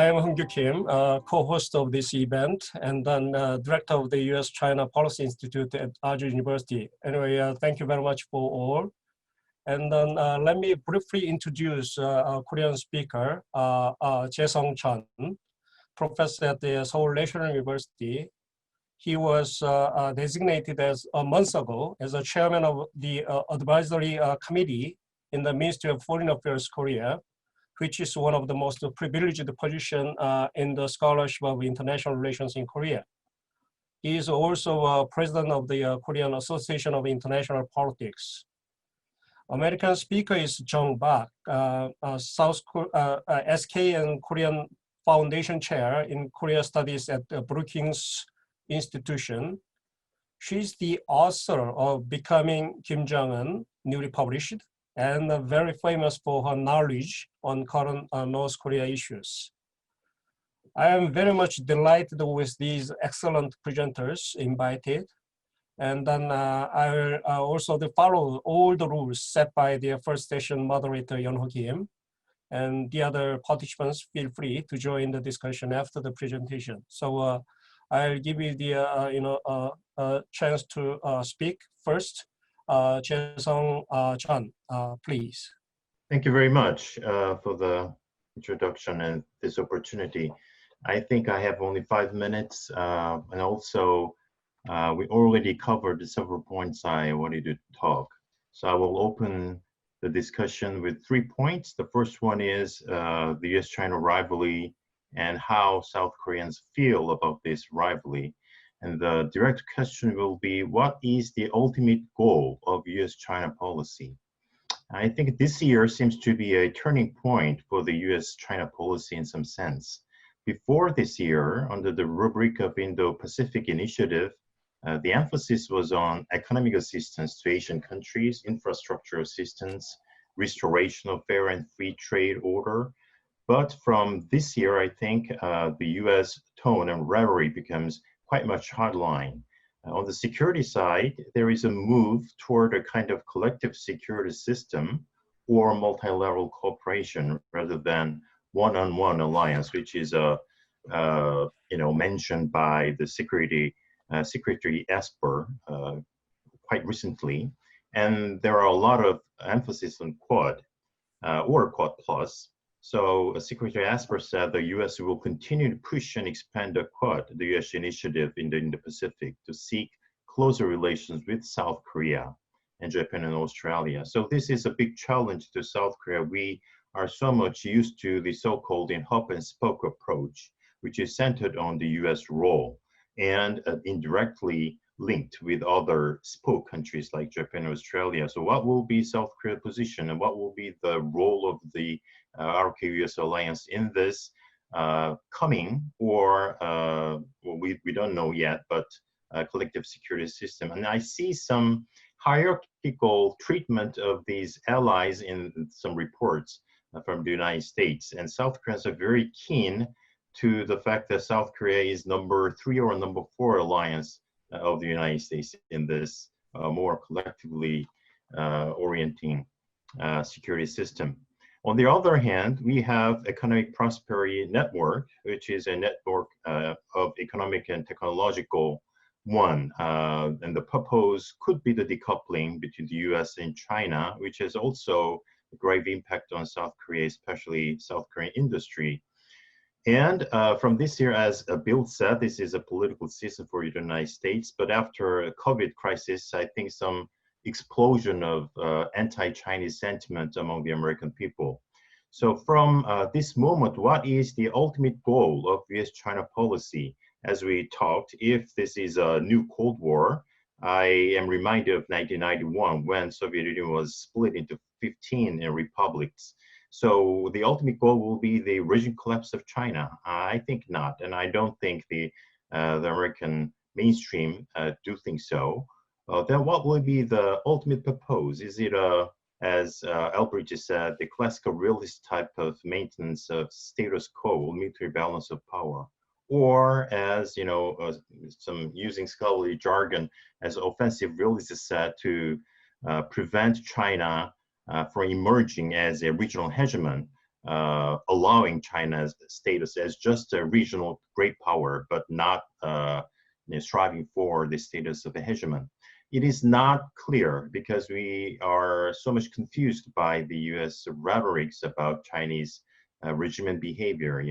am Hong-Kyu Kim, co-host of this event, and then director of the U.S. China Policy Institute at Arjun University. Anyway, thank you very much for all. And then let me briefly introduce our Korean speaker, Jae-sung Chun, professor at the Seoul National University. He was designated as a month ago as a chairman of the advisory committee in the Ministry of Foreign Affairs Korea, which is one of the most privileged position in the scholarship of international relations in Korea. He is also president of the Korean Association of International Politics. American speaker is Jung Bak, SK and Korean Foundation Chair in Korea Studies at the Brookings Institution. She's the author of Becoming Kim Jong-un, newly published, and very famous for her knowledge on current North Korea issues. I am very much delighted with these excellent presenters invited. And then I will also follow all the rules set by the first session moderator, Yeon-ho Kim. And the other participants feel free to join the discussion after the presentation. So I'll give you the chance to speak first. Jae-sung Chun, please. Thank you very much for the introduction and this opportunity. I think I have only 5 minutes, and also we already covered several points I wanted to talk. So I will open the discussion with 3 points. The first one is the U.S.-China rivalry and how South Koreans feel about this rivalry. And the direct question will be, what is the ultimate goal of U.S.-China policy? I think this year seems to be a turning point for the U.S.-China policy in some sense. Before this year, under the rubric of Indo-Pacific Initiative, the emphasis was on economic assistance to Asian countries, infrastructure assistance, restoration of fair and free trade order. But from this year, I think the U.S. tone and rhetoric becomes quite much hardline. On the security side, there is a move toward a kind of collective security system or multilateral cooperation rather than one-on-one alliance, which is mentioned by the Secretary Esper quite recently. And there are a lot of emphasis on Quad or Quad Plus. So Secretary Esper said the U.S. will continue to push and expand the Quad, the U.S. initiative in the Indo-Pacific, to seek closer relations with South Korea and Japan and Australia. So this is a big challenge to South Korea. We are so much used to the so-called hub and spoke approach, which is centered on the U.S. role and indirectly linked with other spoke countries like Japan and Australia. So what will be South Korea's position and what will be the role of the RK-US alliance in this coming or we don't know yet, but collective security system? And I see some hierarchical treatment of these allies in some reports from the United States. And South Koreans are very keen to the fact that South Korea is number 3 or number 4 alliance of the United States in this more collectively orienting security system. On the other hand, we have Economic Prosperity Network, which is a network of economic and technological one. And the purpose could be the decoupling between the US and China, which has also a grave impact on South Korea, especially South Korean industry. And from this year, as Bill said, this is a political season for the United States. But after a COVID crisis, I think some explosion of anti-Chinese sentiment among the American people. So from this moment, what is the ultimate goal of U.S.-China policy? As we talked, if this is a new Cold War, I am reminded of 1991 when Soviet Union was split into 15 republics. So the ultimate goal will be the region collapse of China. I think not, and I don't think the American mainstream do think so. Then what will be the ultimate purpose? Is it, as Elbridge said, the classical realist type of maintenance of status quo, military balance of power? Or as, some using scholarly jargon, as offensive realists said, to prevent China from emerging as a regional hegemon allowing China's status as just a regional great power, but not striving for the status of a hegemon. It is not clear because we are so much confused by the U.S. rhetorics about Chinese regime and behavior.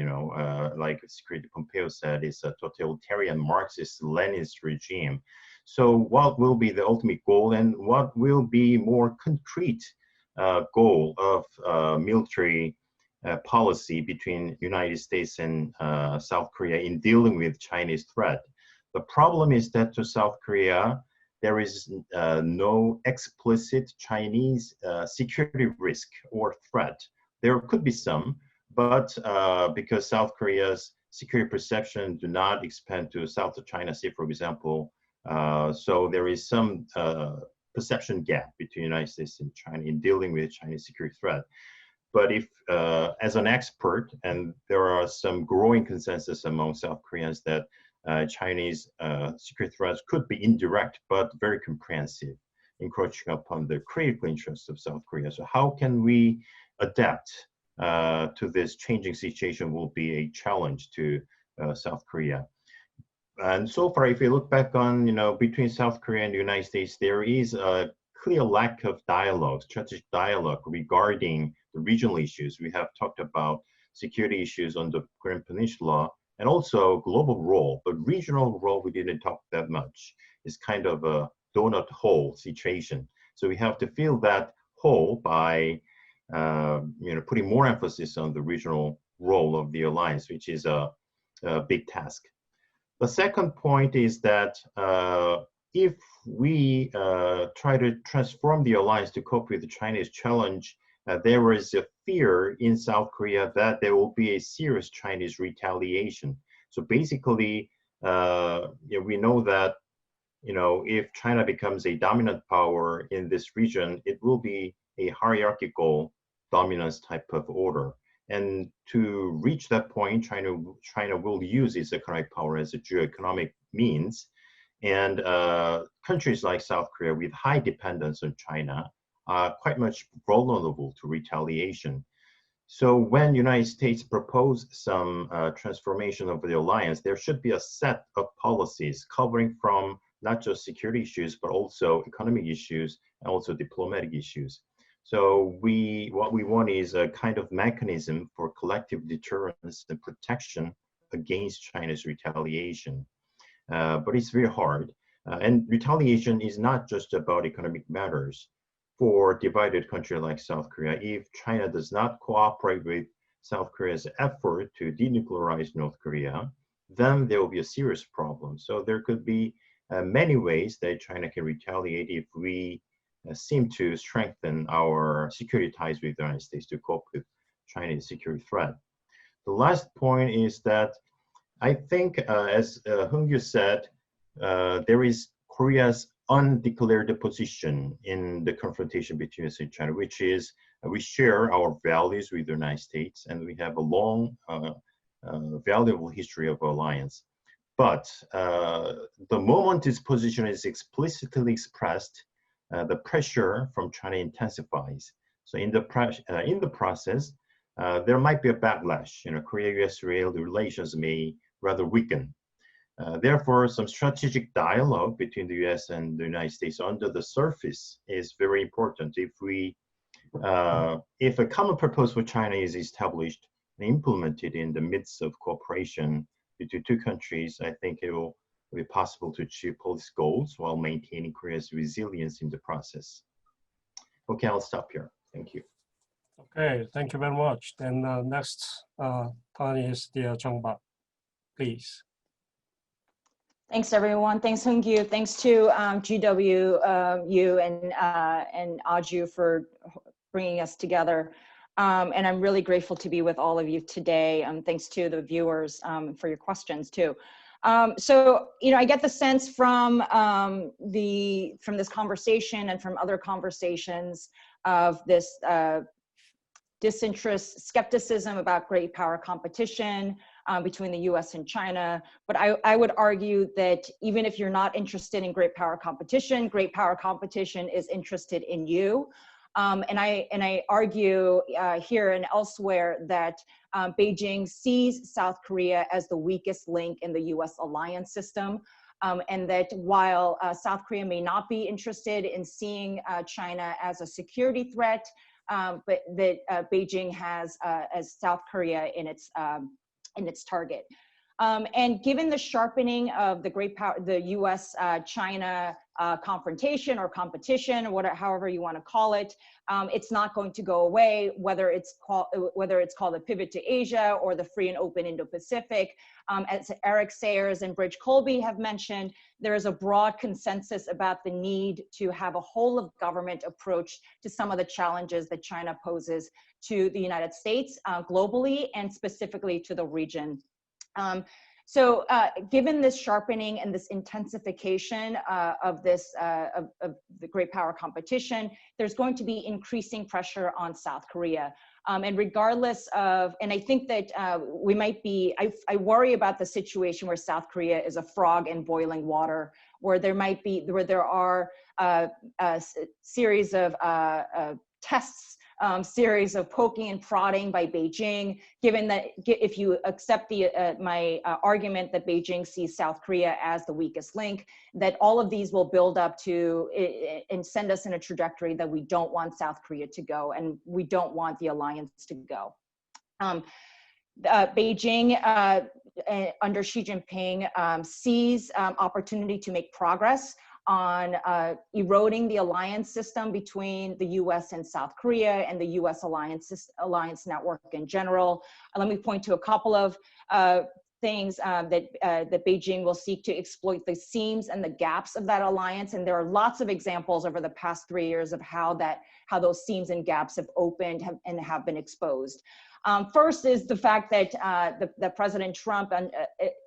Like Secretary Pompeo said, it's a totalitarian Marxist-Leninist regime. So what will be the ultimate goal, and what will be more concrete goal of military policy between United States and South Korea in dealing with Chinese threat? The problem is that to South Korea, there is no explicit Chinese security risk or threat. There could be some, but because South Korea's security perception do not expand to South China Sea, for example, so there is some perception gap between the United States and China in dealing with Chinese security threat. But if, as an expert, and there are some growing consensus among South Koreans that Chinese security threats could be indirect, but very comprehensive, encroaching upon the critical interests of South Korea. So how can we adapt to this changing situation will be a challenge to South Korea. And so far, if you look back on, between South Korea and the United States, there is a clear lack of dialogue, strategic dialogue regarding the regional issues. We have talked about security issues on the Korean Peninsula and also global role, but regional role we didn't talk that much. It's kind of a donut hole situation. So we have to fill that hole by putting more emphasis on the regional role of the alliance, which is a big task. The second point is that if we try to transform the alliance to cope with the Chinese challenge, there is a fear in South Korea that there will be a serious Chinese retaliation. So basically, we know that if China becomes a dominant power in this region, it will be a hierarchical dominance type of order. And to reach that point, China will use its economic power as a geo-economic means. And countries like South Korea with high dependence on China are quite much vulnerable to retaliation. So when United States propose some transformation of the alliance, there should be a set of policies covering from not just security issues, but also economic issues and also diplomatic issues. So what we want is a kind of mechanism for collective deterrence and protection against China's retaliation. But it's very hard. And retaliation is not just about economic matters. For a divided country like South Korea, if China does not cooperate with South Korea's effort to denuclearize North Korea, then there will be a serious problem. So there could be many ways that China can retaliate if we seem to strengthen our security ties with the United States to cope with Chinese security threat. The last point is that I think, as Heung-Kyu said, there is Korea's undeclared position in the confrontation between US and China, which is we share our values with the United States and we have a long, valuable history of alliance. But the moment this position is explicitly expressed, the pressure from China intensifies. So in the process, there might be a backlash. Korea-US relations may rather weaken. Therefore, some strategic dialogue between the US and the United States under the surface is very important. If a common purpose for China is established and implemented in the midst of cooperation between two countries, I think it will be possible to achieve policy goals while maintaining Korea's resilience in the process. Okay, I'll stop here. Thank you. Okay, thank you very much. Then next turn is the Jung-Bak, please. Thanks, everyone. Thanks, Heung-Kyu. Thanks to GW, and Aju for bringing us together. And I'm really grateful to be with all of you today. Thanks to the viewers for your questions too. So, I get the sense from this conversation and from other conversations of this disinterest, skepticism about great power competition between the US and China. But I would argue that even if you're not interested in great power competition is interested in you. And I argue here and elsewhere that Beijing sees South Korea as the weakest link in the U.S. alliance system. And that while South Korea may not be interested in seeing China as a security threat, but that Beijing has as South Korea in its target. And given the sharpening of the the U.S.-China confrontation or competition, or however you want to call it, it's not going to go away. Whether it's called a pivot to Asia or the free and open Indo-Pacific, as Eric Sayers and Bridge Colby have mentioned, there is a broad consensus about the need to have a whole of government approach to some of the challenges that China poses to the United States globally and specifically to the region. So given this sharpening and this intensification of the great power competition, there's going to be increasing pressure on South Korea. And regardless of, and I think that we might be, I worry about the situation where South Korea is a frog in boiling water, where there are a series of tests, series of poking and prodding by Beijing, given that if you accept my argument that Beijing sees South Korea as the weakest link, that all of these will build up to and send us in a trajectory that we don't want South Korea to go, and we don't want the alliance to go. Beijing, under Xi Jinping, sees opportunity to make progress on eroding the alliance system between the U.S. and South Korea and the U.S. alliance network in general. Let me point to a couple of things that Beijing will seek to exploit the seams and the gaps of that alliance, and there are lots of examples over the past 3 years of how those seams and gaps have opened and have been exposed. First is the fact that that President Trump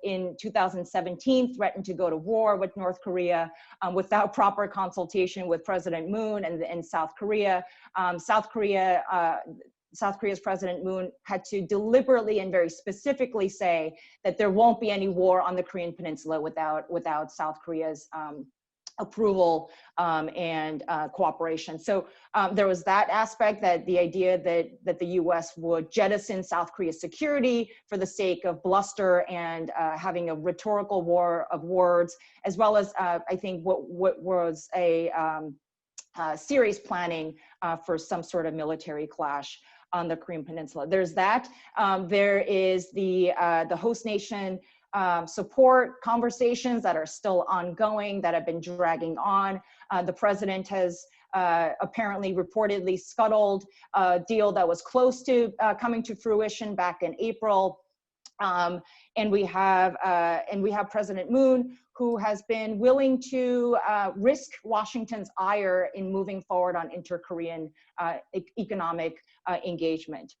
in 2017 threatened to go to war with North Korea without proper consultation with President Moon and South Korea. South Korea's President Moon had to deliberately and very specifically say that there won't be any war on the Korean Peninsula without South Korea's approval and cooperation. So there was that aspect, that the idea that the U.S. would jettison South Korea's security for the sake of bluster and having a rhetorical war of words, as well as I think what was a serious planning for some sort of military clash on the Korean Peninsula. There's that. There is the host nation support conversations that are still ongoing, that have been dragging on. The president has apparently reportedly scuttled a deal that was close to coming to fruition back in April. And we have President Moon, who has been willing to risk Washington's ire in moving forward on inter-Korean economic engagement.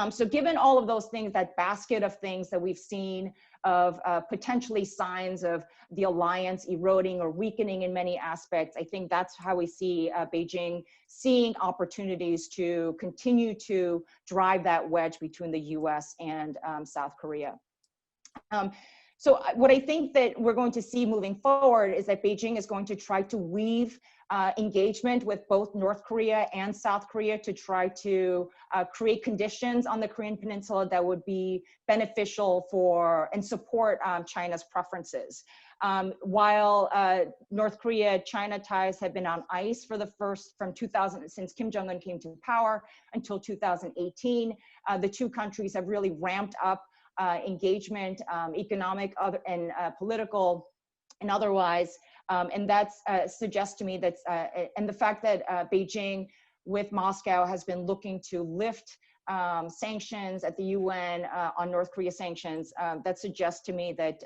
So given all of those things, that basket of things that we've seen of potentially signs of the alliance eroding or weakening in many aspects, I think that's how we see Beijing seeing opportunities to continue to drive that wedge between the US and South Korea. So what I think that we're going to see moving forward is that Beijing is going to try to weave engagement with both North Korea and South Korea to try to create conditions on the Korean Peninsula that would be beneficial for and support China's preferences. While North Korea-China ties have been on ice for since Kim Jong-un came to power until 2018, the two countries have really ramped up engagement, economic and political and otherwise. And that suggests to me that, and the fact that Beijing with Moscow has been looking to lift sanctions at the UN on North Korea sanctions, that suggests to me that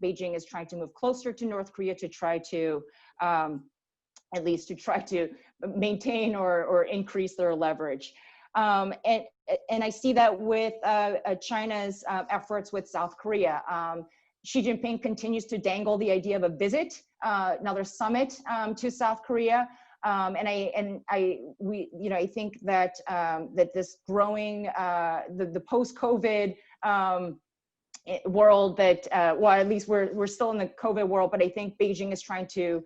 Beijing is trying to move closer to North Korea to try to, at least to try to maintain or increase their leverage. And I see that with China's efforts with South Korea. Xi Jinping continues to dangle the idea of a visit, another summit to South Korea, and I think that that this growing the post-COVID world that, well, at least we're still in the COVID world, but I think Beijing is trying to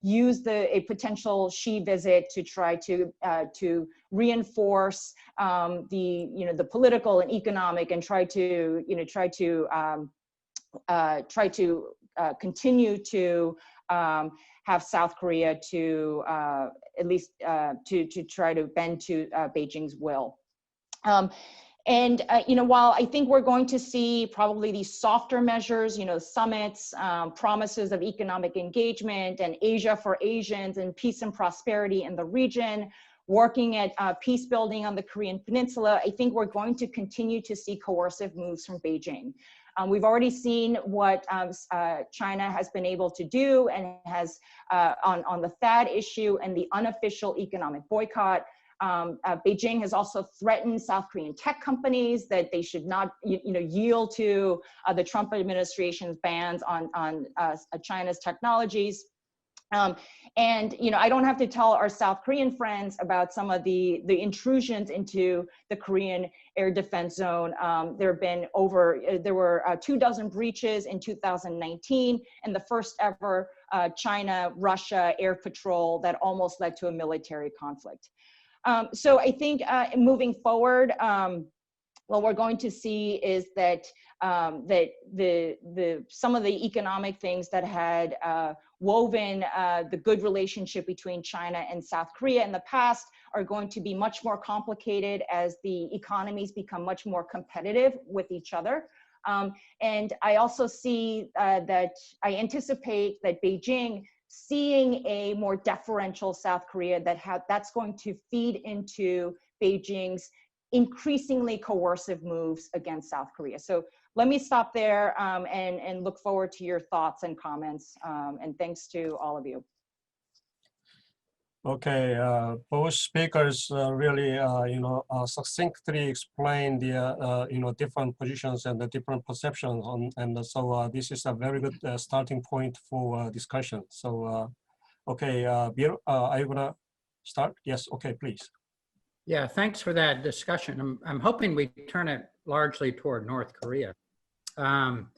use a potential Xi visit to try to reinforce the political and economic, and try to continue to have South Korea to at least to try to bend to Beijing's will. While I think we're going to see probably these softer measures, summits, promises of economic engagement, and Asia for Asians, and peace and prosperity in the region, working at peace building on the Korean Peninsula, I think we're going to continue to see coercive moves from Beijing. We've already seen what China has been able to do, and has on the THAAD issue and the unofficial economic boycott. Beijing has also threatened South Korean tech companies that they should not, yield to the Trump administration's bans on China's technologies. I don't have to tell our South Korean friends about some of the intrusions into the Korean air defense zone. There were 24 breaches in 2019, and the first ever China-Russia air patrol that almost led to a military conflict. So I think moving forward, what we're going to see is that some of the economic things that had woven the good relationship between China and South Korea in the past are going to be much more complicated as the economies become much more competitive with each other. And I also see that I anticipate that Beijing, seeing a more deferential South Korea, that's going to feed into Beijing's increasingly coercive moves against South Korea. So let me stop there and look forward to your thoughts and comments. And thanks to all of you. Okay, both speakers really, succinctly explained the, different positions and the different perceptions on, and so this is a very good starting point for discussion. So, okay, Bir, are you gonna start? Yes, okay, please. Yeah, thanks for that discussion. I'm hoping we turn it largely toward North Korea.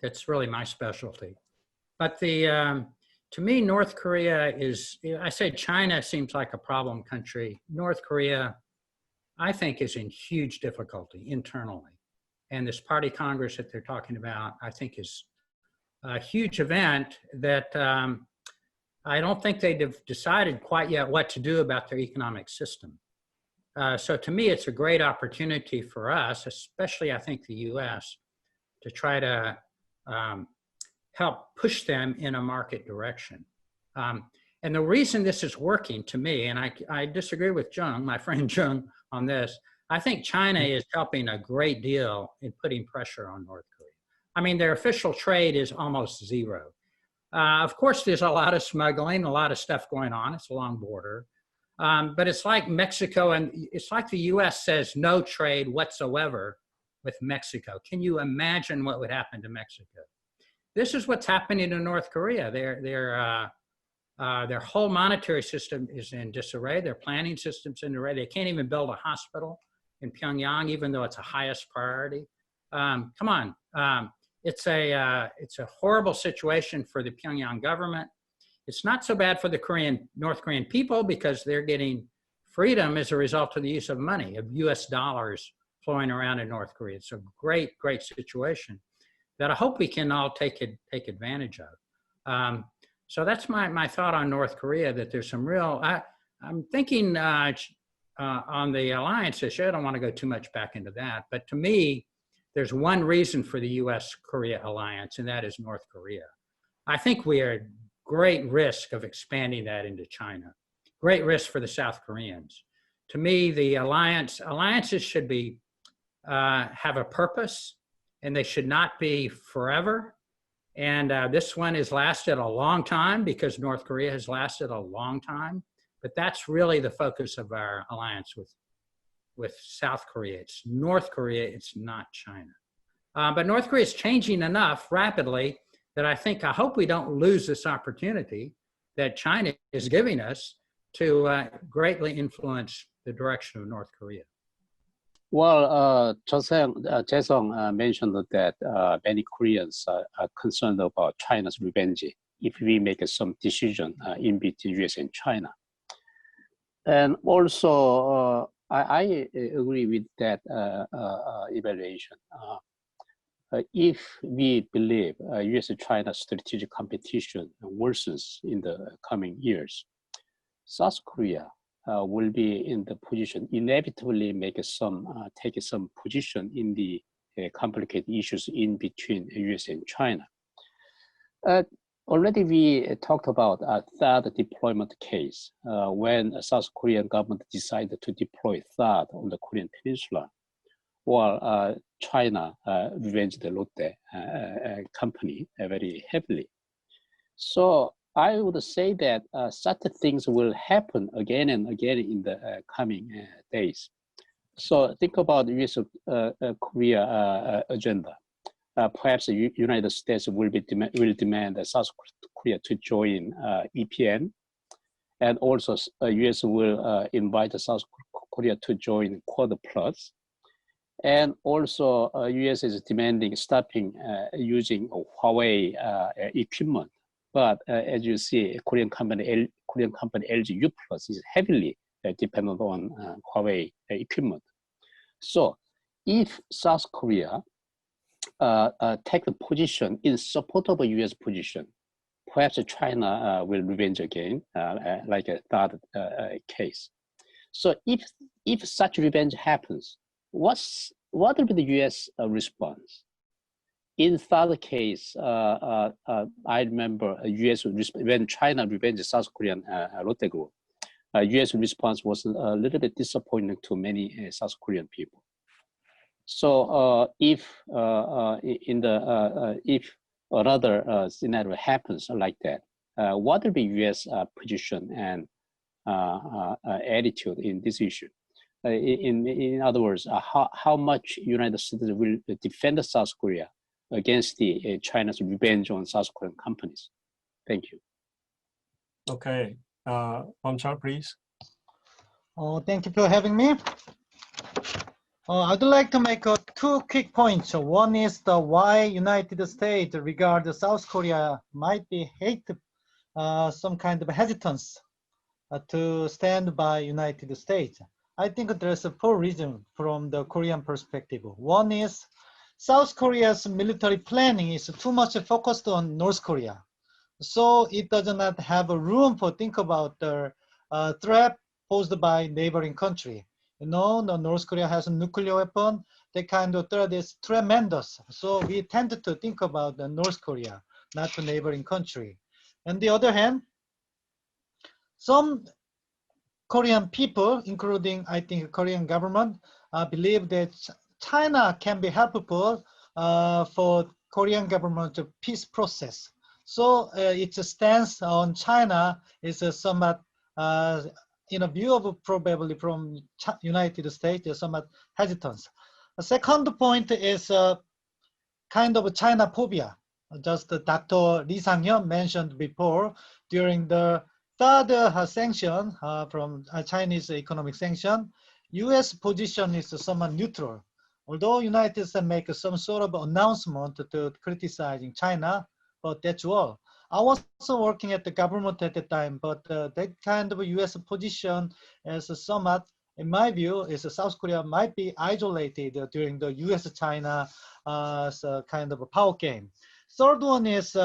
It's really my specialty. But to me, North Korea is, I say China seems like a problem country. North Korea, I think, is in huge difficulty internally. And this party Congress that they're talking about, I think, is a huge event that I don't think they've decided quite yet what to do about their economic system. So to me, it's a great opportunity for us, especially I think the U.S., to try to help push them in a market direction. And the reason this is working to me, and I disagree with Jung, my friend Jung, on this, I think China is helping a great deal in putting pressure on North Korea. I mean, their official trade is almost zero. Of course, there's a lot of smuggling, a lot of stuff going on. It's a long border. But it's like Mexico, and it's like the U.S. says no trade whatsoever with Mexico. Can you imagine what would happen to Mexico? This is what's happening in North Korea. Their whole monetary system is in disarray. Their planning system's in disarray. They can't even build a hospital in Pyongyang, even though it's a highest priority. Come on, it's a horrible situation for the Pyongyang government. It's not so bad for the North Korean people because they're getting freedom as a result of the use of money, of U.S. dollars flowing around in North Korea. It's a great, great situation that I hope we can all take advantage of. So that's my thought on North Korea, that there's some real, I'm thinking on the alliance issue, I don't want to go too much back into that, but to me, there's one reason for the U.S.-Korea alliance, and that is North Korea. I think we are at great risk of expanding that into China. Great risk for the South Koreans. To me, the alliances should be, have a purpose, and they should not be forever. And this one has lasted a long time because North Korea has lasted a long time. But that's really the focus of our alliance with South Korea. It's North Korea, it's not China. But North Korea is changing enough rapidly that I hope we don't lose this opportunity that China is giving us to greatly influence the direction of North Korea. Well, Jason mentioned that many Koreans are concerned about China's revenge if we make some decision in between US and China. And also, I agree with that evaluation. If we believe US-China strategic competition worsens in the coming years, South Korea will be in the position, inevitably take some position in the complicated issues in between US and China. Already we talked about a THAAD deployment case when the South Korean government decided to deploy THAAD on the Korean Peninsula, while China revenged the Lotte company very heavily. So I would say that such things will happen again and again in the coming days. So think about the US-Korea agenda. Perhaps the United States will demand South Korea to join EPN, and also US will invite South Korea to join Quad Plus. And also US is demanding stopping using Huawei equipment. But as you see, Korean company LG U Plus is heavily dependent on Huawei equipment. So if South Korea take a position in support of a US position, perhaps China will revenge again, like a third case. So if such revenge happens, what will be the US response? In third case, I remember US when China revenged South Korean Lotte Group, US response was a little bit disappointing to many South Korean people. So if another scenario happens like that, what will be US position and attitude in this issue? In other words, how much United States will defend South Korea against the China's revenge on South Korean companies? Thank you. Okay, Beomchul, please. Thank you for having me. I'd like to make two quick points. One is the why United States regard South Korea might be some kind of hesitance to stand by United States. I think there's a four reasons from the Korean perspective. One is South Korea's military planning is too much focused on North Korea. So it does not have a room for think about the threat posed by neighboring country. You know, the North Korea has a nuclear weapon. The kind of threat is tremendous. So we tend to think about the North Korea, not the neighboring country. On the other hand, some Korean people, including I think Korean government, believe that China can be helpful for Korean government peace process. So its stance on China is somewhat, in a view of probably from United States, somewhat hesitance. The second point is kind of China phobia. Just Dr. Lee Sang-hyun mentioned before during the third sanction from Chinese economic sanction, U.S. position is somewhat neutral. Although United States make some sort of announcement to criticizing China, but that's all. I was also working at the government at the time, but that kind of U.S. position is somewhat, in my view, is South Korea might be isolated during the U.S.-China kind of a power game. Third one is,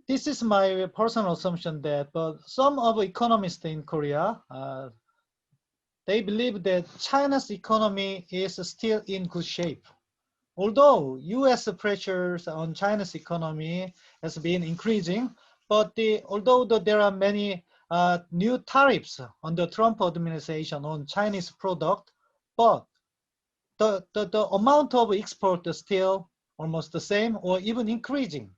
this is my personal assumption that some of economists in Korea, they believe that China's economy is still in good shape. Although U.S. pressures on China's economy has been increasing, but although there are many new tariffs on the Trump administration on Chinese product, but the amount of export is still almost the same or even increasing,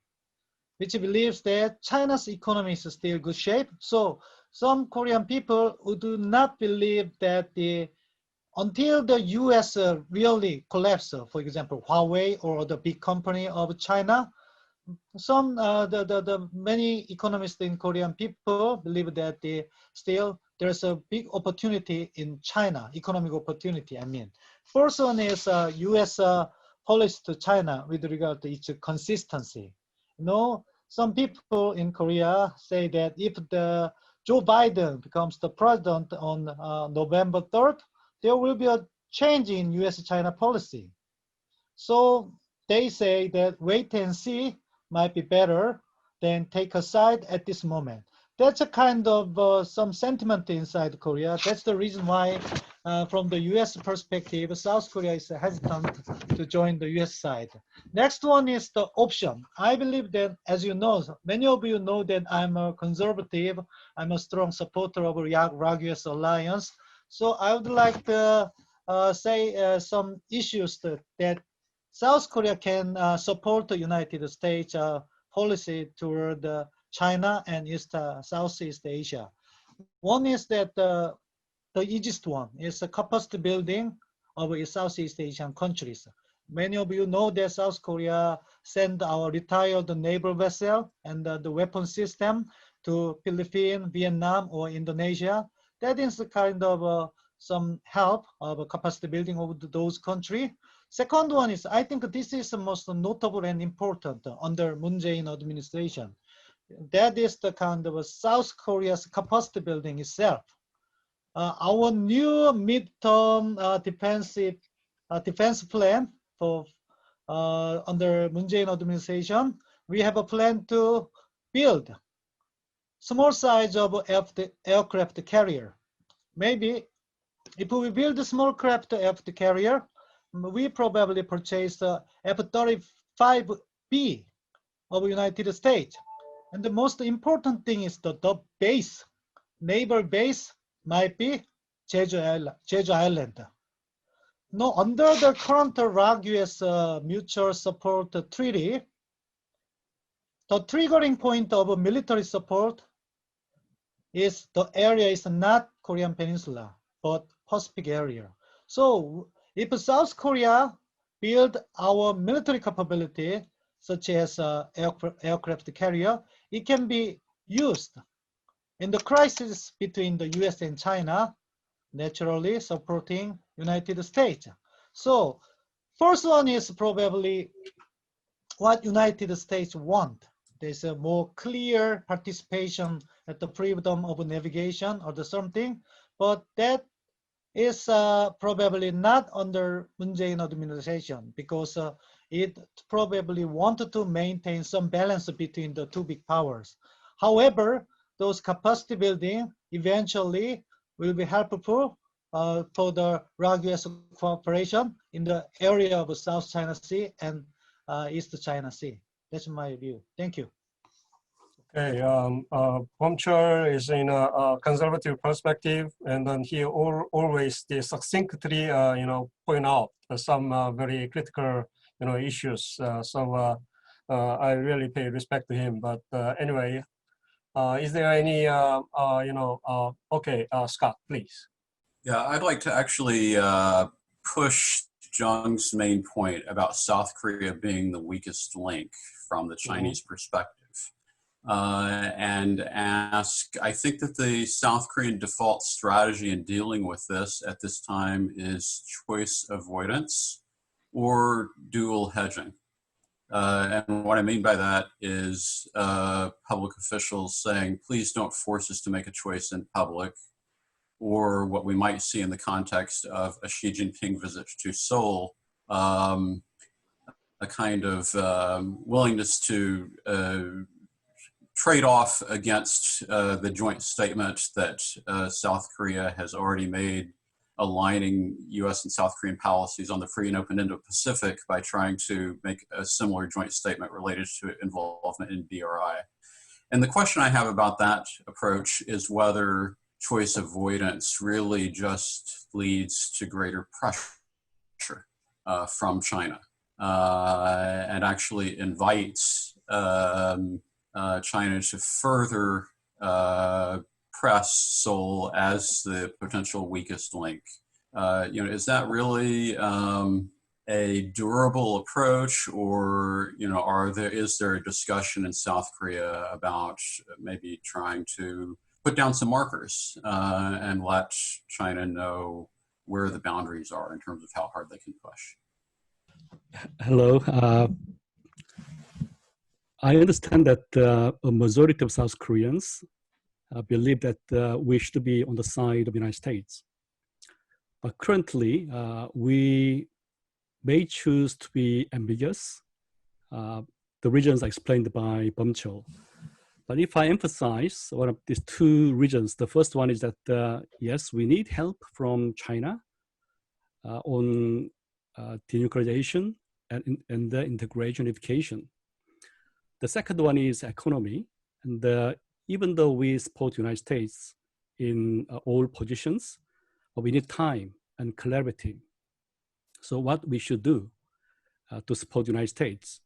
which believes that China's economy is still good shape. So some Korean people who do not believe that until the U.S. really collapse, for example, Huawei or the big company of China, some the many economists in Korean people believe that still there's a big opportunity in China, economic opportunity, I mean. First one is U.S. Policy to China with regard to its consistency. You know, some people in Korea say that if the Joe Biden becomes the president on November 3rd, there will be a change in U.S.-China policy. So they say that wait and see might be better than take a side at this moment. That's a kind of some sentiment inside Korea. That's the reason why, from the U.S. perspective, South Korea is hesitant to join the U.S. side. Next one is the option. I believe that, as you know, many of you know that I'm a conservative. I'm a strong supporter of RAG-US alliance. So I would like to say some issues that South Korea can support the United States policy toward China and Southeast Asia. One is that the easiest one is a capacity building of Southeast Asian countries. Many of you know that South Korea sent our retired naval vessel and the weapon system to Philippines, Vietnam, or Indonesia. That is the kind of some help of capacity building of those countries. Second one is, I think this is the most notable and important under Moon Jae-in administration. That is the kind of South Korea's capacity building itself. Our new midterm defense plan for under Moon Jae-in administration, we have a plan to build small size of aircraft carrier. Maybe if we build a small aircraft carrier, we probably purchase the F-35B of United States. And the most important thing is the base, naval base might be Jeju Island. Now, under the current RAG-US Mutual Support Treaty, the triggering point of military support is the area is not Korean Peninsula, but Pacific area. So if South Korea build our military capability, such as aircraft carrier, it can be used in the crisis between the US and China, naturally supporting United States. So first one is probably what United States want. There's a more clear participation at the freedom of navigation or the something, but that is probably not under Moon Jae-in administration because it probably wanted to maintain some balance between the two big powers. However, those capacity building eventually will be helpful for the RAG-US cooperation in the area of South China Sea and East China Sea. That's my view. Thank you. Okay, Beomchul is in a conservative perspective, and then he always succinctly, point out some very critical, issues. So I really pay respect to him. But anyway, is there any, okay, Scott, please. Yeah, I'd like to actually push Jung's main point about South Korea being the weakest link from the Chinese perspective. And ask, I think that the South Korean default strategy in dealing with this at this time is choice avoidance or dual hedging. And what I mean by that is public officials saying, please don't force us to make a choice in public, or what we might see in the context of a Xi Jinping visit to Seoul, a kind of willingness to trade off against the joint statement that South Korea has already made, aligning US and South Korean policies on the free and open Indo-Pacific by trying to make a similar joint statement related to involvement in BRI. And the question I have about that approach is whether choice avoidance really just leads to greater pressure from China and actually invites China to further press Seoul as the potential weakest link. Is that really a durable approach, or is there a discussion in South Korea about maybe trying to put down some markers and let China know where the boundaries are in terms of how hard they can push. Hello. I understand that a majority of South Koreans believe that we should be on the side of the United States. But currently, we may choose to be ambiguous. The reasons explained by Beomchul. But if I emphasize one of these two reasons, the first one is that, yes, we need help from China on denuclearization and the integration unification. The second one is economy. And even though we support the United States in all positions, we need time and clarity. So what we should do to support the United States.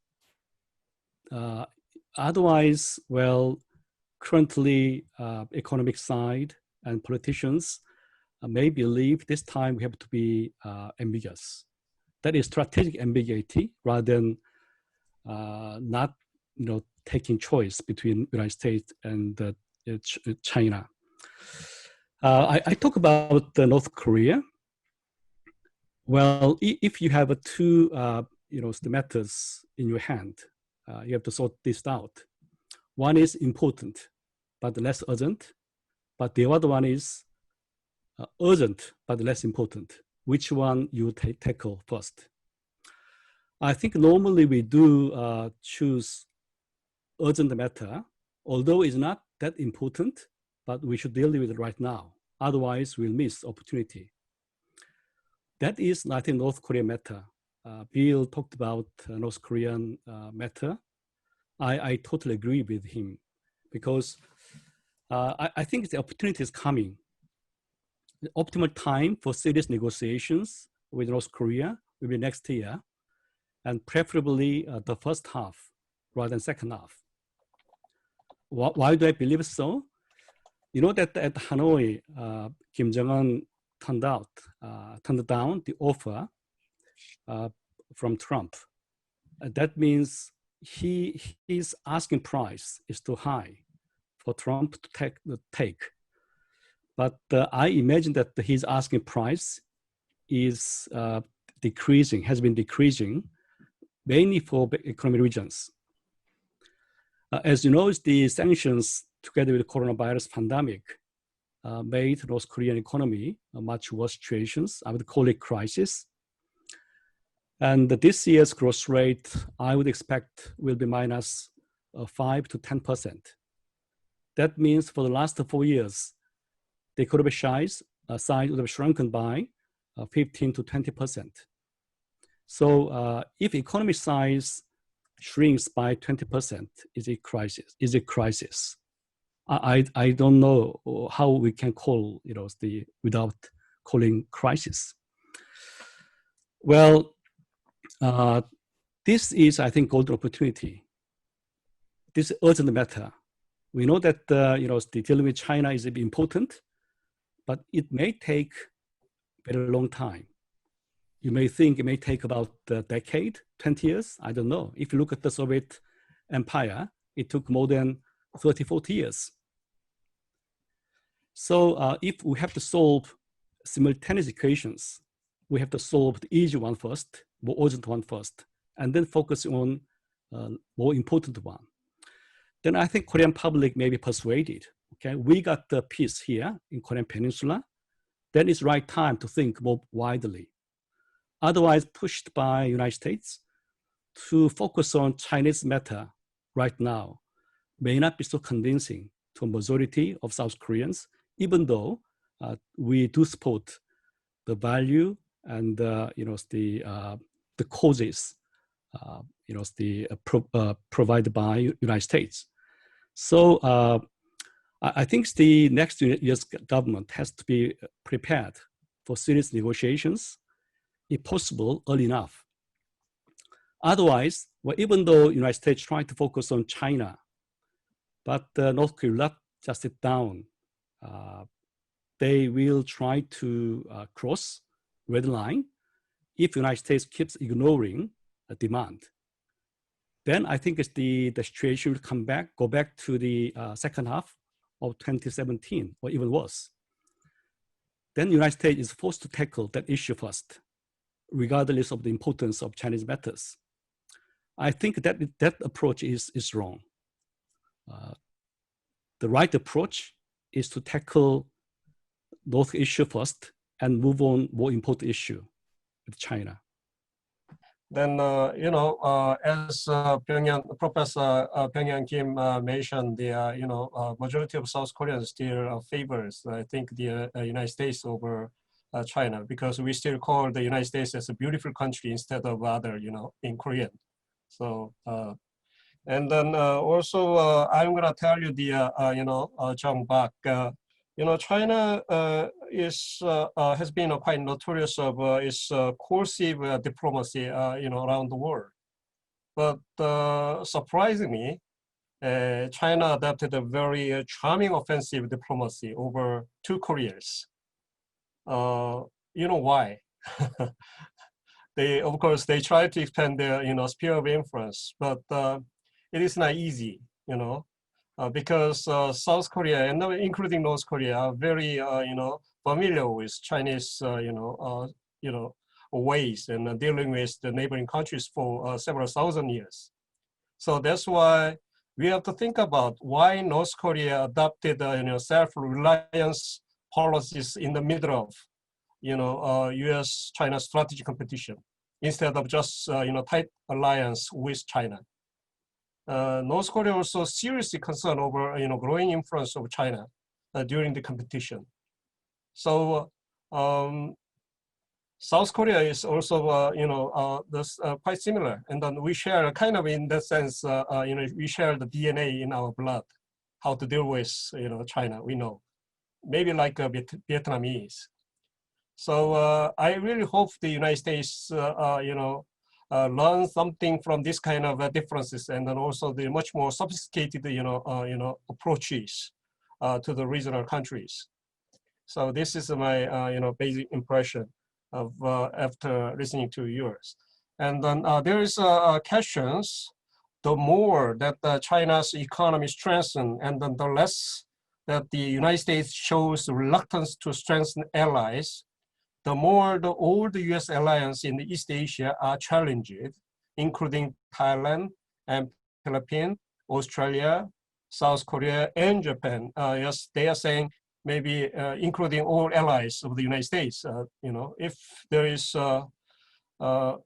Otherwise, well, currently economic side and politicians may believe this time we have to be ambiguous. That is strategic ambiguity rather than not, taking choice between United States and China. I talk about North Korea. Well, if you have two, the methods in your hand, you have to sort this out. One is important, but less urgent. But the other one is urgent, but less important. Which one you tackle first? I think normally we do choose urgent matter, although it's not that important, but we should deal with it right now. Otherwise, we'll miss opportunity. That is, I think, North Korea matter. Bill talked about North Korean matter. I totally agree with him because I think the opportunity is coming. The optimal time for serious negotiations with North Korea will be next year, and preferably the first half rather than second half. Why do I believe so? You know that at Hanoi, Kim Jong-un turned down the offer from Trump. That means his asking price is too high for Trump to take. But I imagine that his asking price is decreasing, has been decreasing, mainly for economic regions. As you know, the sanctions together with the coronavirus pandemic made North Korean economy a much worse situations. I would call it crisis. And this year's growth rate, I would expect will be minus 5 to 10%. That means for the last 4 years, the economic size would have shrunken by 15 to 20%. So if economy size shrinks by 20%, is a crisis. I don't know how we can call without calling crisis. Well, this is, I think, golden opportunity. This is urgent matter. We know that the dealing with China is important, but it may take a very long time. You may think it may take about a decade, 20 years, I don't know. If you look at the Soviet Empire, it took more than 30, 40 years. So if we have to solve simultaneous equations, we have to solve the easy one first, more urgent one first, and then focus on more important one. Then I think Korean public may be persuaded. Okay, we got the peace here in Korean Peninsula. Then it's right time to think more widely. Otherwise, pushed by United States to focus on Chinese matter right now may not be so convincing to a majority of South Koreans, even though we do support the value and the causes provided by United States. So I think the next U.S. government has to be prepared for serious negotiations, if possible, early enough. Otherwise, well, even though United States trying to focus on China, but North Korea will not just sit down. They will try to cross red line if United States keeps ignoring a demand. Then I think it's the situation will go back to the second half of 2017, or even worse. Then the United States is forced to tackle that issue first, regardless of the importance of Chinese matters. I think that that approach is wrong. The right approach is to tackle North issue first and move on more important issue with China. Then, as Professor Byung-Yeon Kim mentioned, the majority of South Koreans still favors, I think, the United States over China, because we still call the United States as a beautiful country instead of other, in Korean. So, and then also, I'm gonna tell you the, Jung Bak, China has been quite notorious of its coercive diplomacy, around the world. But surprisingly, China adopted a very charming offensive diplomacy over two Koreas. You know why? Of course, they try to expand their, sphere of influence, but it is not easy, because South Korea and including North Korea are very, familiar with Chinese, ways and dealing with the neighboring countries for several thousand years. So that's why we have to think about why North Korea adopted, self-reliance policies in the middle of, U.S.-China strategic competition instead of just, tight alliance with China. North Korea also seriously concerned over growing influence of China during the competition. So South Korea is also quite similar, and then we share kind of in that sense we share the DNA in our blood, how to deal with China. We know maybe like Vietnamese. So I really hope the United States learn something from this kind of differences, and then also the much more sophisticated, approaches to the regional countries. So this is my, basic impression of after listening to yours. And then there is questions. The more that China's economy strengthens, and then the less that the United States shows reluctance to strengthen allies, the more all the U.S. alliance in East Asia are challenged, including Thailand and Philippines, Australia, South Korea, and Japan. Yes, they are saying maybe including all allies of the United States. If there is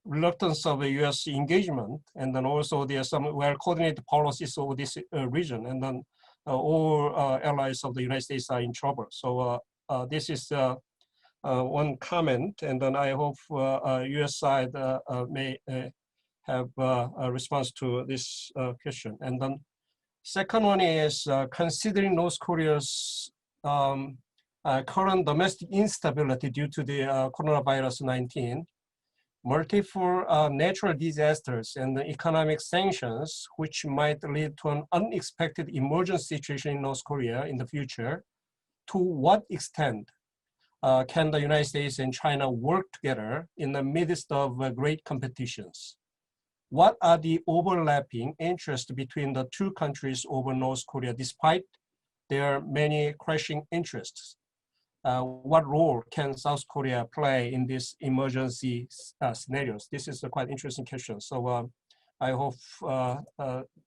reluctance of the U.S. engagement, and then also there are some well-coordinated policies over this region, and then all allies of the United States are in trouble. So this is one comment, and then I hope U.S. side may have a response to this question. And then second one is considering North Korea's current domestic instability due to the coronavirus 19, multiple natural disasters and economic sanctions, which might lead to an unexpected emergency situation in North Korea in the future. To what extent can the United States and China work together in the midst of great competitions? What are the overlapping interests between the two countries over North Korea, despite their many clashing interests? What role can South Korea play in these emergency scenarios? This is a quite interesting question. So I hope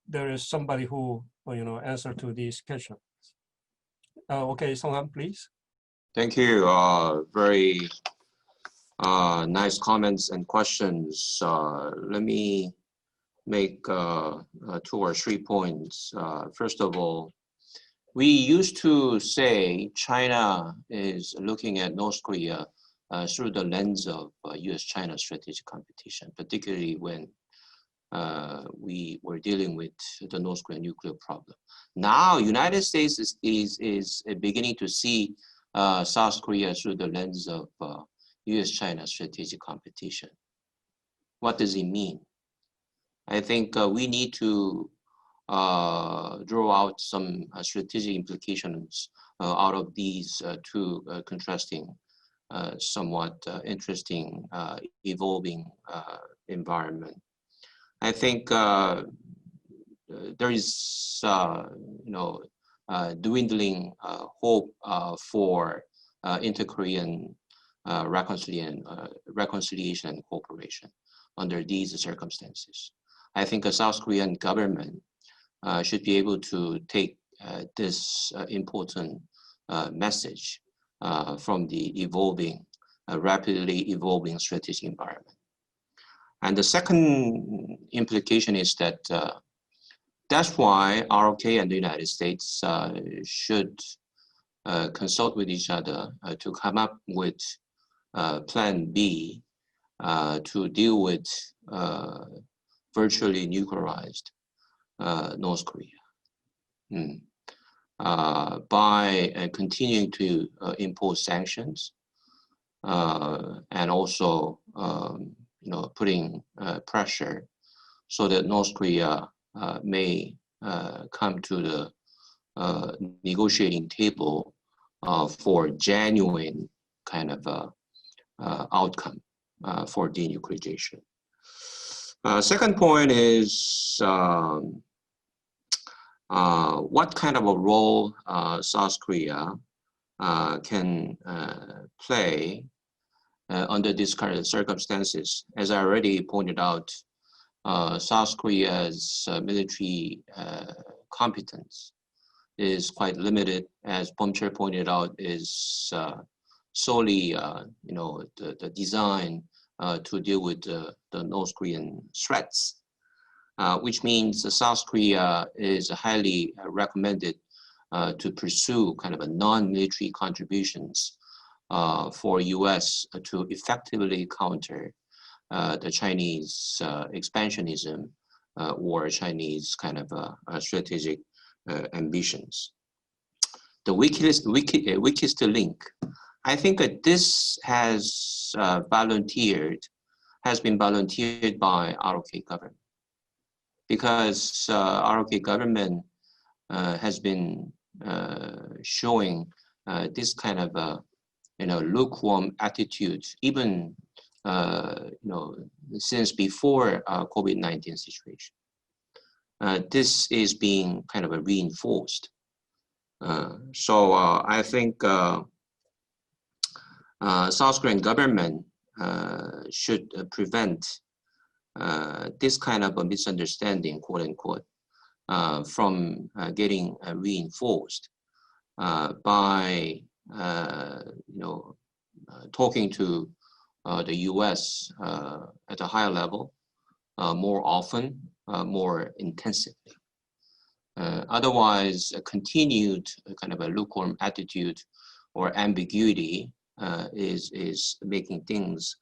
there is somebody who answer to these questions. Okay, Song-Han, please. Thank you. Very nice comments and questions. Let me make 2 or 3 points. First of all, we used to say China is looking at North Korea through the lens of U.S.-China strategic competition, particularly when we were dealing with the North Korean nuclear problem. Now, United States is beginning to see South Korea through the lens of U.S.-China strategic competition. What does it mean? I think we need to draw out some strategic implications out of these two contrasting, somewhat interesting, evolving environment. I think there is, dwindling hope for inter-Korean reconciliation and cooperation under these circumstances. I think the South Korean government should be able to take this important message from the evolving, rapidly evolving strategic environment. And the second implication is that that's why ROK and the United States should consult with each other to come up with Plan B to deal with virtually nuclearized North Korea by continuing to impose sanctions and also putting pressure so that North Korea may come to the negotiating table for genuine kind of outcome for denuclearization. Second point is what kind of a role South Korea can play under these current circumstances. As I already pointed out, South Korea's military competence is quite limited, as Beomchul pointed out, is solely the design to deal with the North Korean threats, which means South Korea is highly recommended to pursue kind of a non-military contributions for U.S. to effectively counter the Chinese expansionism or Chinese kind of strategic ambitions. The weakest link, I think that this has been volunteered by ROK government, because ROK government has been showing this kind of lukewarm attitude, even since before COVID-19 situation. This is being kind of reinforced. So I think South Korean government should prevent this kind of a misunderstanding, quote unquote, from getting reinforced by talking to the U.S. at a higher level, more often, more intensively. Otherwise, a continued kind of a lukewarm attitude or ambiguity is making things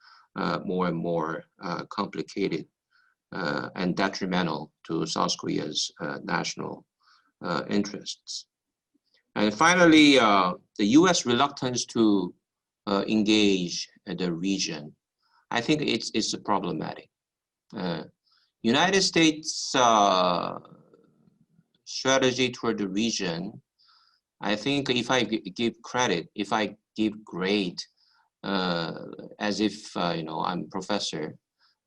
more and more complicated and detrimental to South Korea's national interests. And finally, the U.S. reluctance to engage the region, I think it's problematic. United States strategy toward the region, I think if I give credit, if I give grade, as if I'm professor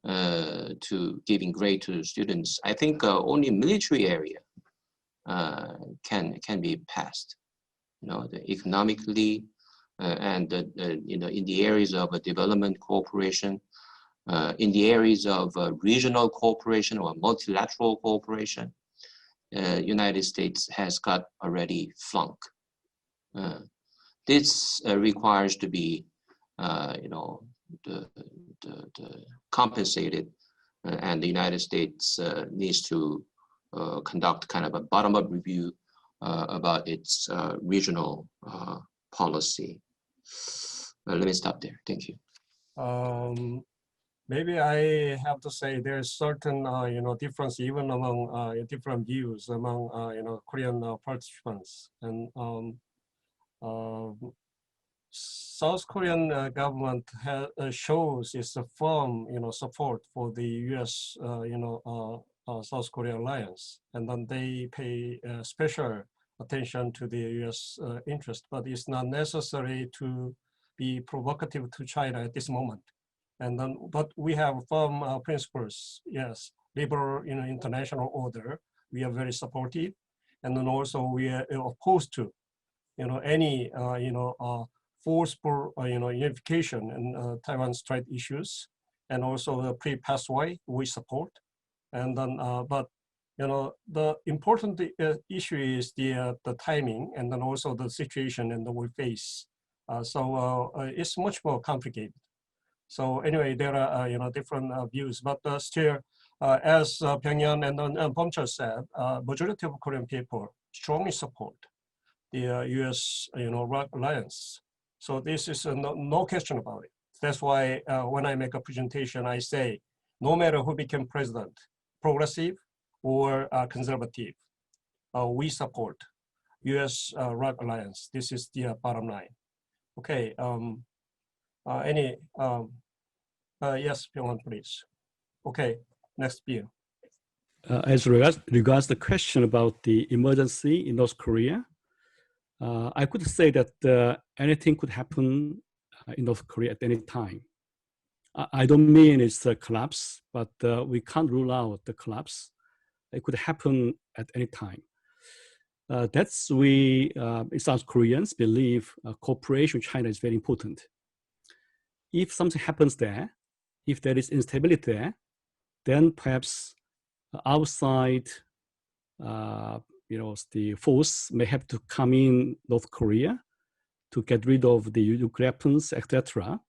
to giving grade to students, I think only military area can be passed. Economically and in the areas of development cooperation, in the areas of regional cooperation or multilateral cooperation, United States has got already flunk. This requires to be, the compensated, and the United States needs to conduct kind of a bottom-up review about its regional policy. Let me stop there. Thank you. Maybe I have to say there's certain difference even among different views among Korean participants, and South Korean government shows its firm support for the U.S. South Korea alliance, and then they pay special attention to the U.S. interest, but it's not necessary to be provocative to China at this moment. And then, but we have firm principles. Yes, liberal international order. We are very supportive, and then also we are opposed to, any, forceful, unification in Taiwan Strait issues, and also the pre-pathway we support. And then, but the important issue is the timing, and then also the situation and we face. So it's much more complicated. So anyway, there are different views, but still, as Byung-Yeon and Beomchul said, majority of Korean people strongly support the U.S. ROC alliance. So this is no question about it. That's why when I make a presentation, I say, no matter who became president, progressive or conservative, we support U.S. ROC alliance. This is the bottom line. Okay. Yes, Byung-Yeon, please. Okay, next Bill. As regards the question about the emergency in North Korea, I could say that anything could happen in North Korea at any time. I don't mean it's a collapse, but we can't rule out the collapse. It could happen at any time. That's South Koreans believe cooperation with China is very important. If something happens there, if there is instability there, then perhaps outside, the force may have to come in North Korea to get rid of the nuclear weapons, etc.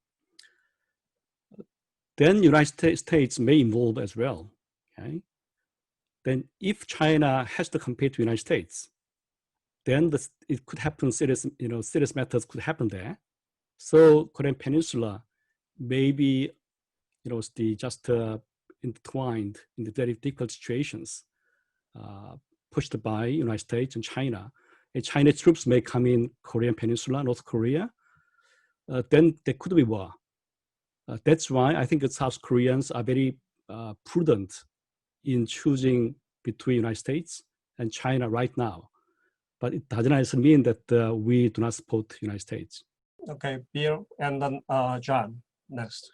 Then United States may involve as well. Okay. Then if China has to compete with the United States, then it could happen, serious matters could happen there. So Korean Peninsula may be, just intertwined in the very difficult situations pushed by United States and China. And Chinese troops may come in Korean Peninsula, North Korea. Then there could be war. That's why I think that South Koreans are very prudent in choosing between United States and China right now. But it doesn't mean that we do not support the United States. Okay, Bill, and then John, next.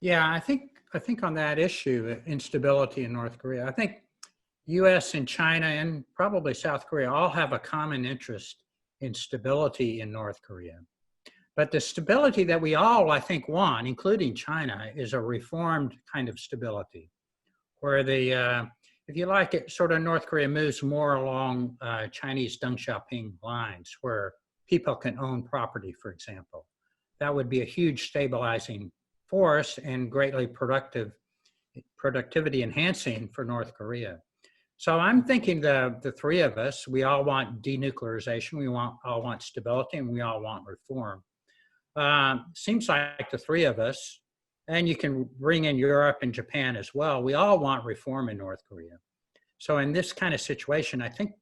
Yeah, I think on that issue, instability in North Korea, I think U.S. and China and probably South Korea all have a common interest in stability in North Korea. But the stability that we all, I think, want, including China, is a reformed kind of stability, where if you like it, sort of North Korea moves more along Chinese Deng Xiaoping lines, where people can own property, for example. That would be a huge stabilizing force and greatly productivity enhancing for North Korea. So I'm thinking the three of us, we all want denuclearization, we all want stability, and we all want reform. Seems like the three of us, and you can bring in Europe and Japan as well, we all want reform in North Korea. So in this kind of situation, I think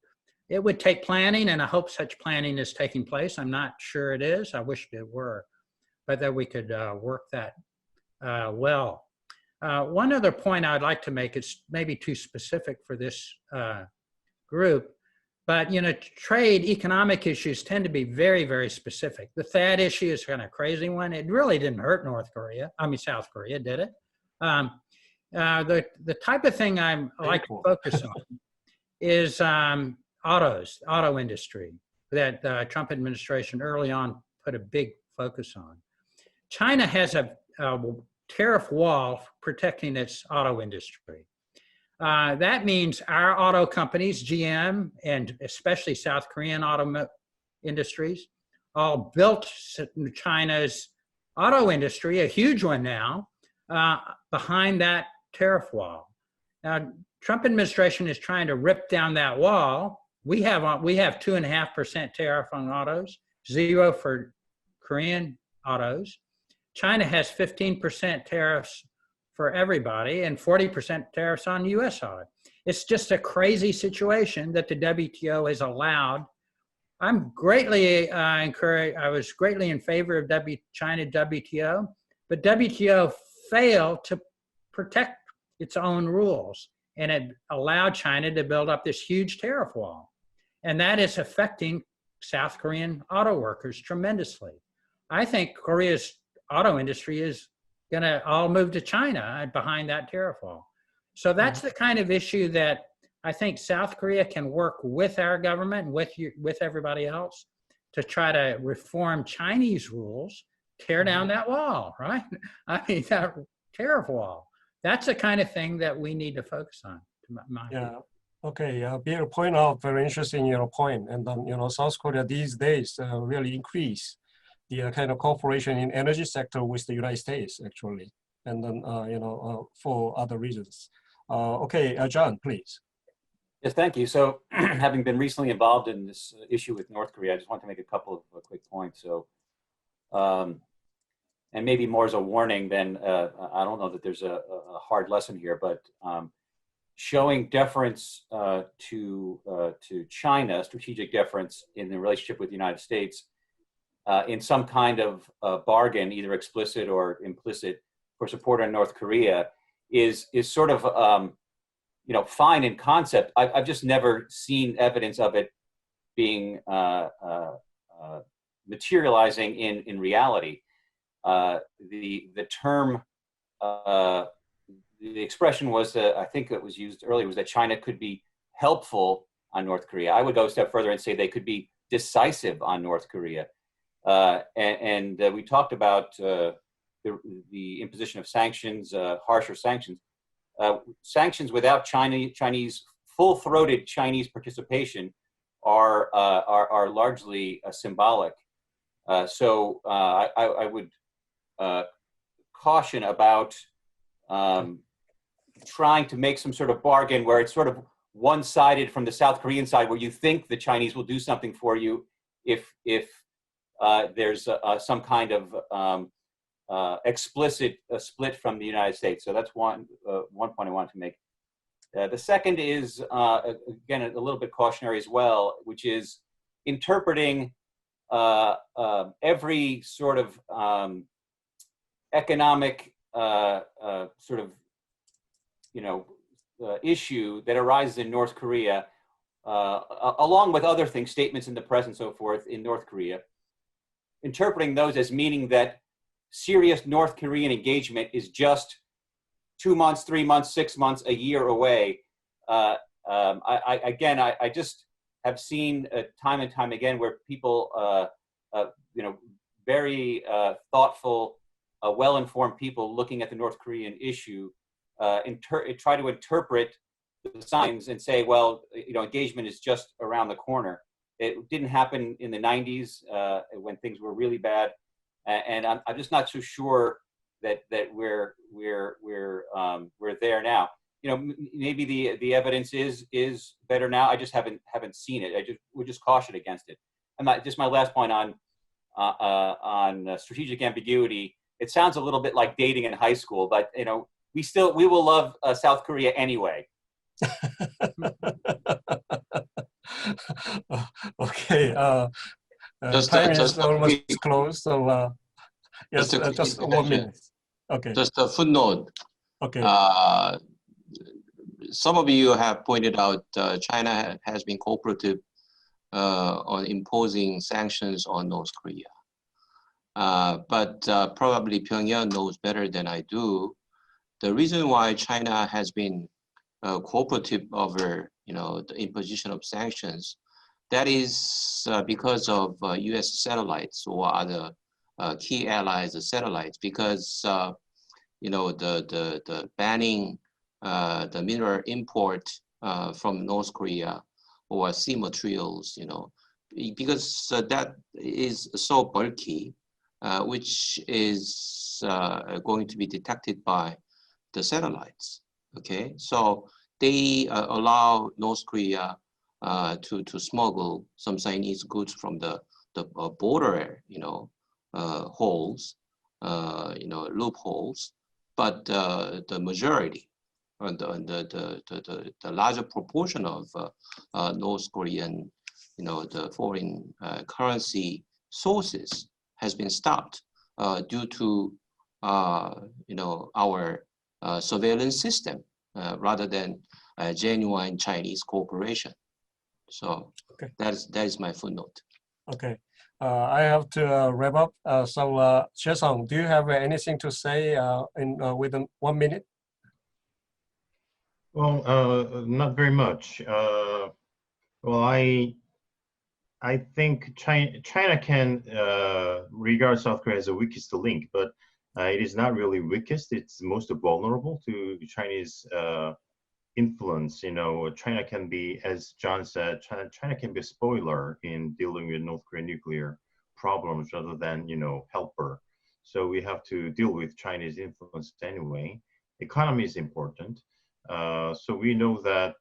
it would take planning, and I hope such planning is taking place. I'm not sure it is, I wish it were, but that we could work that well. One other point I'd like to make, is maybe too specific for this group, but trade, economic issues tend to be very, very specific. The THAAD issue is kind of a crazy one. It really didn't hurt South Korea, did it? The type of thing I like to focus on is auto industry that the Trump administration early on put a big focus on. China has a tariff wall protecting its auto industry. That means our auto companies, GM, and especially South Korean auto industries, all built China's auto industry, a huge one now, behind that tariff wall. Now, Trump administration is trying to rip down that wall. We have 2.5% tariff on autos, 0 for Korean autos. China has 15% tariffs for everybody and 40% tariffs on US auto. It's just a crazy situation that the WTO has allowed. I'm greatly encouraged. I was greatly in favor of China WTO, but WTO failed to protect its own rules, and it allowed China to build up this huge tariff wall. And that is affecting South Korean auto workers tremendously. I think Korea's auto industry is going to all move to China behind that tariff wall. So that's the kind of issue that I think South Korea can work with our government and with everybody else to try to reform Chinese rules, tear down that wall, right? I mean, that tariff wall. That's the kind of thing that we need to focus on. Yeah. Okay. Bill point out very interesting, point. And then, South Korea these days really increase the kind of cooperation in energy sector with the United States, actually. And then, for other reasons. Okay, John, please. Yes, thank you. So having been recently involved in this issue with North Korea, I just want to make a couple of quick points. So, and maybe more as a warning than, I don't know that there's a hard lesson here, but showing deference to China, strategic deference in the relationship with the United States in some kind of bargain, either explicit or implicit, for support on North Korea is sort of, fine in concept. I've just never seen evidence of it being materializing in reality. The term, the expression was, I think it was used earlier, was that China could be helpful on North Korea. I would go a step further and say they could be decisive on North Korea. And we talked about the imposition of sanctions, harsher sanctions. Sanctions without Chinese full-throated Chinese participation are largely symbolic. So I would caution about trying to make some sort of bargain where it's sort of one-sided from the South Korean side, where you think the Chinese will do something for you if there's some kind of explicit split from the United States. So that's one point I wanted to make. The second is, again, a little bit cautionary as well, which is interpreting every sort of economic sort of, issue that arises in North Korea, along with other things, statements in the press and so forth in North Korea, interpreting those as meaning that serious North Korean engagement is just 2 months, 3 months, 6 months, a year away. I just have seen time and time again where people, very thoughtful, well-informed people looking at the North Korean issue, try to interpret the signs and say, well, engagement is just around the corner. It didn't happen in the 90s when things were really bad. And I'm just not so sure that we're there now. Maybe the evidence is better now. I just haven't seen it. We're just cautioned against it. And just my last point on strategic ambiguity. It sounds a little bit like dating in high school, but we will love South Korea anyway. Okay. Time is almost close, so yes, just 1 minute. Okay. Just a footnote. Okay. Some of you have pointed out China has been cooperative on imposing sanctions on North Korea. But probably Pyongyang knows better than I do. The reason why China has been cooperative over, the imposition of sanctions, that is because of U.S. satellites or other key allies satellites. Because the banning the mineral import from North Korea or sea materials, because that is so bulky, which is going to be detected by the satellites. Okay, so they allow North Korea to smuggle some Chinese goods from the border, holes, loopholes, but the majority, and the larger proportion of North Korean, the foreign currency sources has been stopped due to, our surveillance system rather than genuine Chinese cooperation. So okay. that is my footnote. Okay, I have to wrap up. So Jae-sung, do you have anything to say within 1 minute? Well, not very much. Well, I think China can regard South Korea as the weakest link, but it is not really weakest. It's most vulnerable to Chinese influence. You know, China can be, as John said, China can be a spoiler in dealing with North Korean nuclear problems rather than, you know, helper. So we have to deal with Chinese influence anyway. Economy is important. So we know that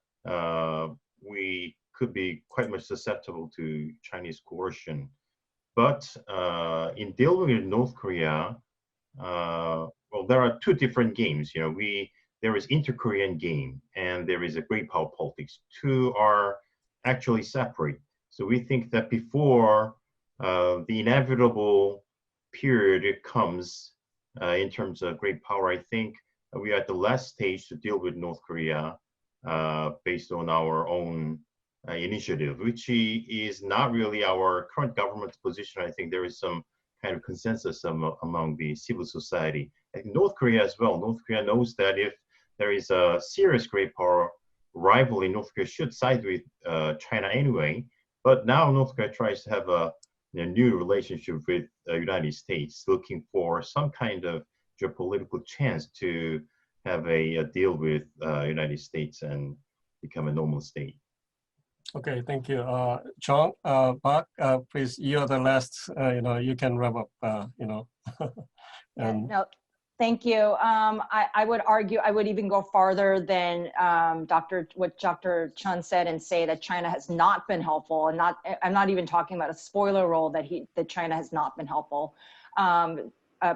we could be quite much susceptible to Chinese coercion. But in dealing with North Korea, well, there are two different games. You know, there is inter-Korean game and there is a great power politics. Two are actually separate. So we think that before the inevitable period comes in terms of great power, I think we are at the last stage to deal with North Korea based on our own initiative, which is not really our current government's position. I think there is some kind of consensus among the civil society. And North Korea as well. North Korea knows that if there is a serious great power rivalry, North Korea should side with China anyway. But now North Korea tries to have a new relationship with the United States, looking for some kind of geopolitical chance to have a deal with United States and become a normal state. Okay, thank you. John, Park, please, you're the last, you can wrap up, and No, thank you. I would argue, I would even go farther than what Dr. Chun said and say that China has not been helpful, and I'm not even talking about a spoiler role that China has not been helpful.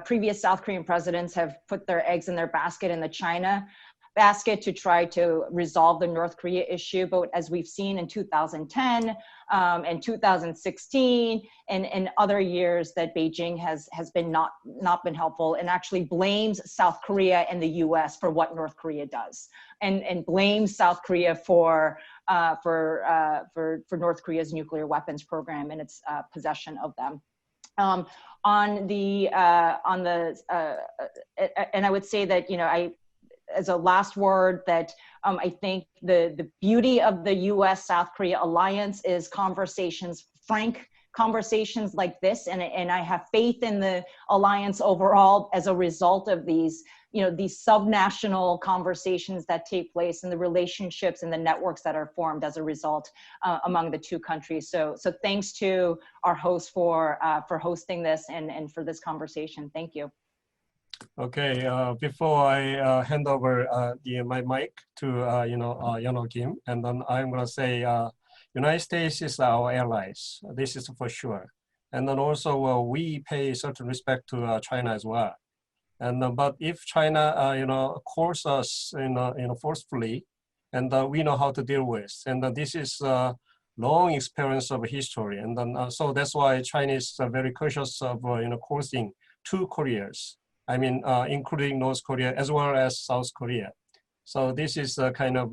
Previous South Korean presidents have put their eggs in their basket in the China basket to try to resolve the North Korea issue. But as we've seen in 2010 and 2016 and other years, that Beijing has been not been helpful and actually blames South Korea and the U.S. for what North Korea does, and blames South Korea for North Korea's nuclear weapons program and its possession of them. And I would say that, as a last word, that I think the beauty of the U.S. South Korea alliance is conversations, frank conversations like this, and I have faith in the alliance overall as a result of these subnational conversations that take place and the relationships and the networks that are formed as a result among the two countries. So thanks to our host for hosting this and for this conversation. Thank you. okay. Before I hand over my mic to Yeon Kim, and then I'm gonna say United States is our allies. This is for sure, and then also we pay certain respect to China as well. And but if China, calls us, forcefully, and we know how to deal with, and this is a long experience of history, and then so that's why Chinese are very cautious of, causing two Koreas. I mean, including North Korea as well as South Korea. So this is a kind of,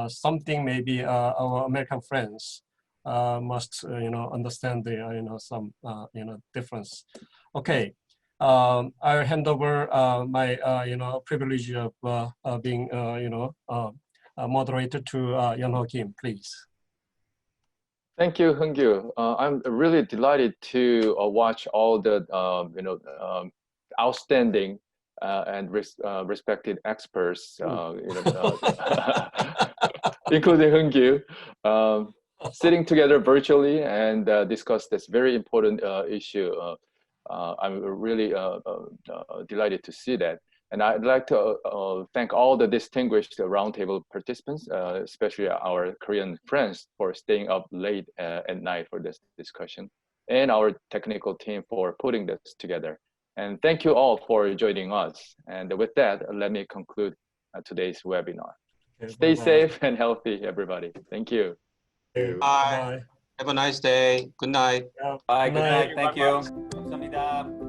something maybe our American friends must, understand the, some, difference. Okay. I'll hand over my, privilege of being, moderator to Yeon Kim, please. Thank you, Hung-gyu. I'm really delighted to watch all the, outstanding and respected experts, including Hung-gyu, sitting together virtually and discuss this very important issue. I'm really delighted to see that. And I'd like to thank all the distinguished roundtable participants, especially our Korean friends, for staying up late at night for this discussion, and our technical team for putting this together. And thank you all for joining us. And with that, let me conclude today's webinar. Okay, Stay bye-bye. safe and healthy, everybody. Thank you. Thank you. Bye. Have a nice day. Good night. Yeah, Bye. Good night. night. Thank you. 감사합니다.